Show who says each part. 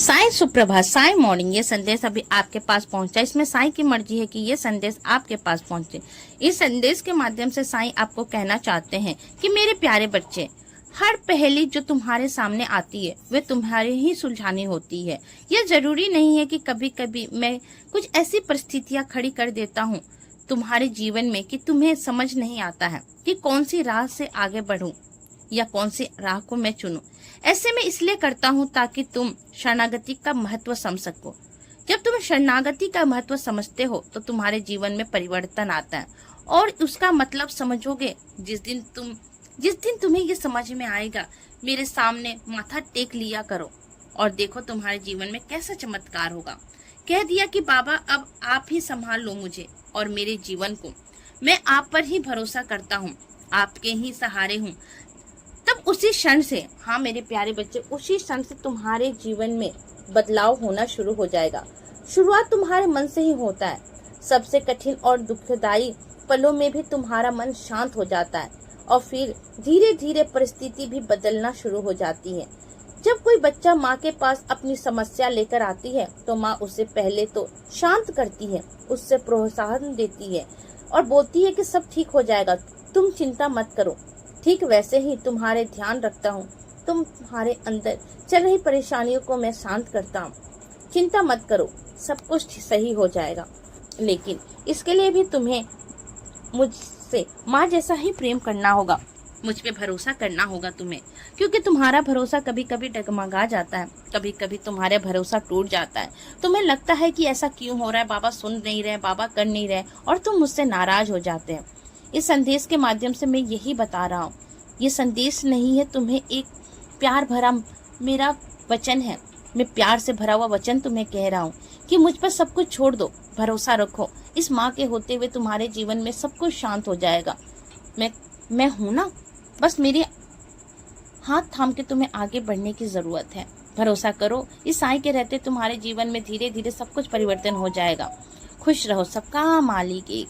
Speaker 1: साईं सुप्रभात, साईं मॉर्निंग। ये संदेश अभी आपके पास पहुंचा। इसमें साईं की मर्जी है कि ये संदेश आपके पास पहुंचे। इस संदेश के माध्यम से साईं आपको कहना चाहते हैं कि मेरे प्यारे बच्चे, हर पहेली जो तुम्हारे सामने आती है वे तुम्हारे ही सुलझानी होती है। ये जरूरी नहीं है कि कभी कभी मैं कुछ ऐसी परिस्थितियां खड़ी कर देता हूँ तुम्हारे जीवन में कि तुम्हें समझ नहीं आता है कि कौन सी राह से आगे बढ़ूं या कौन सी राह को मैं चुनूं। ऐसे में इसलिए करता हूँ ताकि तुम शरणागति का महत्व समझ सको। जब तुम शरणागति का महत्व समझते हो तो तुम्हारे जीवन में परिवर्तन आता है और उसका मतलब समझोगे जिस दिन तुम्हें ये समझ में आएगा। मेरे सामने माथा टेक लिया करो और देखो तुम्हारे जीवन में कैसा चमत्कार होगा। कह दिया कि बाबा अब आप ही संभाल लो मुझे और मेरे जीवन को। मैं आप पर ही भरोसा करता हूँ, आपके ही सहारे हूँ। तब उसी क्षण से, हाँ मेरे प्यारे बच्चे, उसी क्षण से तुम्हारे जीवन में बदलाव होना शुरू हो जाएगा। शुरुआत तुम्हारे मन से ही होता है। सबसे कठिन और दुखदाई पलों में भी तुम्हारा मन शांत हो जाता है और फिर धीरे धीरे परिस्थिति भी बदलना शुरू हो जाती है। जब कोई बच्चा माँ के पास अपनी समस्या लेकर आती है तो माँ उसे पहले तो शांत करती है, उससे प्रोत्साहन देती है और बोलती है कि सब ठीक हो जाएगा, तुम चिंता मत करो। ठीक वैसे ही तुम्हारे ध्यान रखता हूँ, तुम्हारे अंदर चल रही परेशानियों को मैं शांत करता हूँ। चिंता मत करो, सब कुछ सही हो जाएगा। लेकिन इसके लिए भी तुम्हें मुझसे माँ जैसा ही प्रेम करना होगा, मुझ पे भरोसा करना होगा तुम्हें, क्योंकि तुम्हारा भरोसा कभी कभी डगमगा जाता है, कभी कभी तुम्हारे भरोसा टूट जाता है। तुम्हें लगता है कि ऐसा क्यों हो रहा है, बाबा सुन नहीं रहे, बाबा कर नहीं रहे, और तुम मुझसे नाराज हो जाते हैं। इस संदेश के माध्यम से मैं यही बता रहा हूँ, ये संदेश नहीं है, तुम्हें एक प्यार भरा मेरा वचन है। मैं प्यार से भरा हुआ वचन तुम्हें कह रहा हूँ कि मुझ पर सब कुछ छोड़ दो, भरोसा रखो। इस माँ के होते हुए तुम्हारे जीवन में सब कुछ शांत हो जाएगा। मैं हूँ ना, बस मेरे हाथ थाम के तुम्हें आगे बढ़ने की जरूरत है। भरोसा करो, इस साईं के रहते तुम्हारे जीवन में धीरे धीरे सब कुछ परिवर्तन हो जाएगा। खुश रहो, सबका मालिक एक।